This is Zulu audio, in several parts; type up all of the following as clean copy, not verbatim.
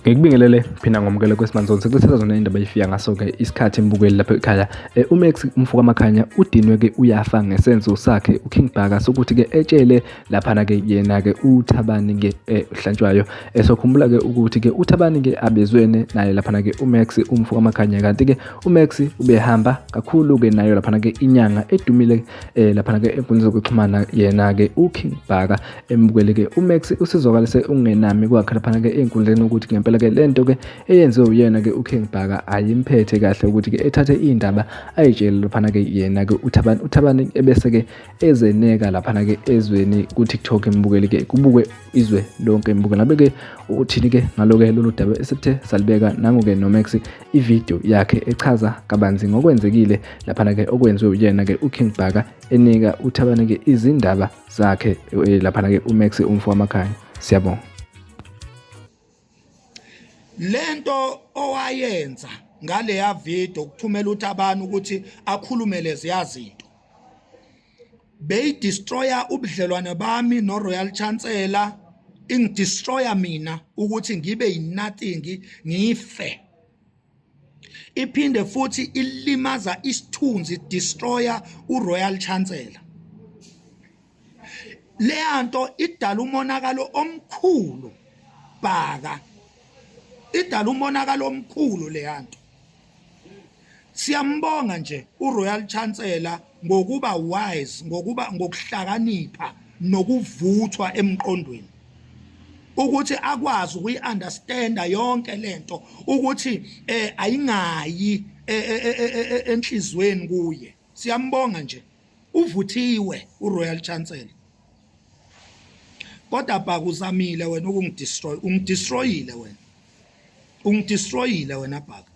Ngikubingelele phina ngomkelo kwesimanje sekusithatha zona indaba ayifika ngaso ke isikhathi embukweni lapha ekhaya uMax Mfuka Makhanya udinwe ke uyafa ngesenzo sakhe uKing Bhaka sokuthi ke etshele lapha na ke yena ke uThabani ke Hlantswayo esokhumbula ke ukuthi ke uThabani ke abezwene naye lapha na ke uMax Mfuka Makhanya kanti ke uMax ubehamba kakhulu ke nayo lapha na ke inyanga edumile lapha na ke enkundleni zokuxhumana yena ke uKing Bhaka embukele ke uMax usizokalise ungenami kwakhe lapha na ke enkundleni ukuthi ngempela ke lento ke eyenziwe uyena ke uKing Bhaka ayimphethe kahle ukuthi ke ethathe indaba ayitshele lapha ke yena ke uThabani ebese ke ezeneka lapha ke ezweni ku TikTok embukeli ke kubukwe izwe lonke embukela ngabe ke uthini ke ngaloke lolu daba esithe salibeka nangoke noMax ivideo yakhe echaza kabanzi ngokwenzekile lapha ke okwenziwe uyena ke uKing Bhaka enika uThabani ke izindaba zakhe lapha ke uMax Mfuka Makhanya. Siyabonga. Lento owayenza ngale ya video ukuthumela uThabani ukuthi akhulume lezi yazinto beyidestroya ubudlelwane bami noRoyal Chancellor, ingidestroya mina ukuthi ngibe yinothing ngife, iphinde futhi ilimaza isithunzi destroya uRoyal Chancellor. Leyanto idala umonakalo omkhulu Bhaka, idala umonakalo omkhulu leyanto. Siyambonga nje uRoyal Chancellor ngokuba wise, ngokuhlakanipha nokuvuthwa emqondweni ukuthi akwazi ukuyiunderstanda yonke lento ukuthi ayingayi enhlizweni kuye. Siyambonga nje uvuthiwe uRoyal Chancellor. Kodwa Bhaka uzamile wena ukungidestroy, ungidestroyile wena. Ungidestroyile wena Bhaka.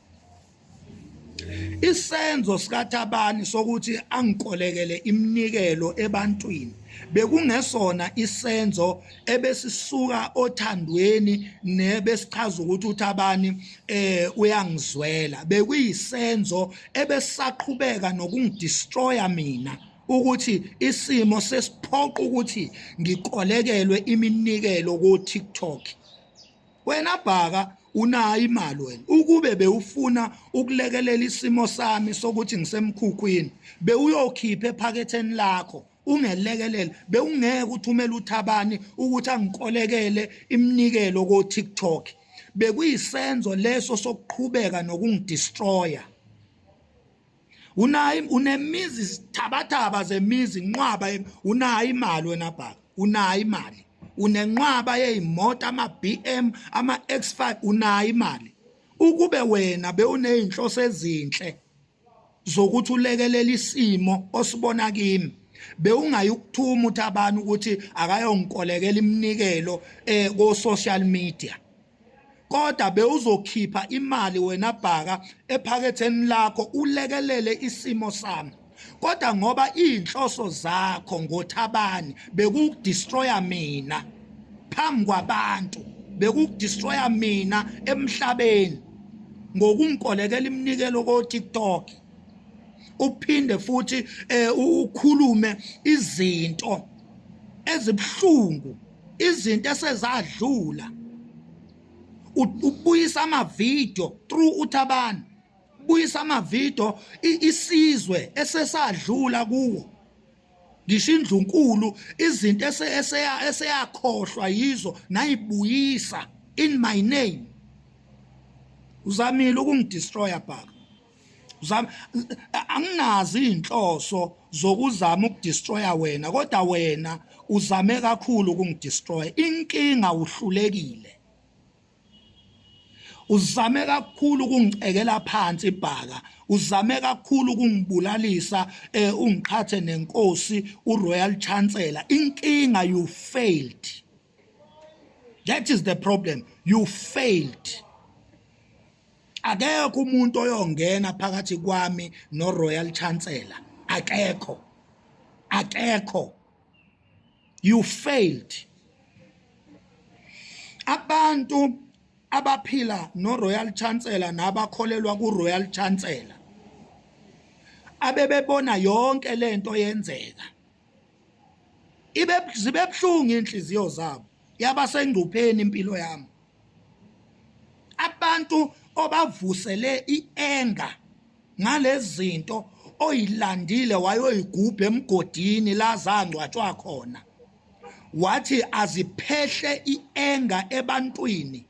Isenzo sikaThabani sokuthi angikolekele iminikelo ebantwini bekungesona isenzo ebesisuka othandweni nebesichaza ukuthi uThabani uyangizwela, bekuyisenzo ebesaqhubeka nokungidestroya mina ukuthi isimo sesiphoqa ukuthi ngikolekelwe iminikelo ku TikTok. Wena Bhaka unayo imali wena ukube bewufuna ukulekelela isimo sami sokuthi ngisemkhukhwini bewuyokhipha ephaketheni lakho ungelekelela, bewungeke uthumele uThabani ukuthi angikolekele iminikelo ku TikTok. Bekuyisenzo leso sokuqhubeka nokungidestroya. Unemizi sithabathaba zemizi nqwaba, unayo imali wena Bhaka, unayo imali, unenqwaba yezimoto ama-BM ama-X5, unayo imali. Ukube wena bewuneyinhloso ezinhle zokuthi ulekelela isimo osibona kimi bewungayikuthuma uThabani ukuthi akayongikolekela iminikelo ko social media, kodwa bewuzokhipha imali wena Bhaka ephaketheni lakho ulekelele isimo sami. Kodwa ngoba inhloso zakho ngoThabani bekudestroya mina phambi kwabantu, bekudestroya mina emhlabeni ngokungikolekela iminikelo ko TikTok, uphinde futhi ukhulume izinto ezibhlungu, izinto esezadlula, ubuyisa ama-video through uThabani, ubuyisa ama-video isizwe esesadlula kuwo, ngisho indlunkulu, izinto eseyakhohlwa yizo nayibuyisa in my name. Uzamile ukungidestroya Bhaka. Anginazi inhloso zokuzama ukudestroya wena, kodwa wena uzame kakhulu ukungidestroya. Inkinga uhlulekile. Uzame kakhulu ukungicekela phansi Bhaka, uzame kakhulu ukungibulalisa ungiqhathe nenkosi uRoyal Chancellor. Inkinga, you failed. That is the problem. You failed. Akekho umuntu oyongena phakathi kwami noRoyal Chancellor. Akekho. Akekho. You failed. Abantu abaphila no-Royal Chancellor nabakholelwa ku-Royal Chancellor abebebona yonke lento yenzeka zibe buhlungu inhliziyo zabo yaba sengcupheni impilo yami. Abantu obavusele ienga ngalezi zinto oyilandile wayoyigubha emgodini la zangcwatshwa khona, wathi aziphehle ienga ebantwini,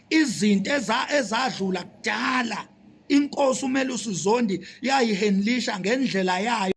izinto ezadlula kudala inkosi uMelusi Zondi yayihenlisha ngendlela yayo.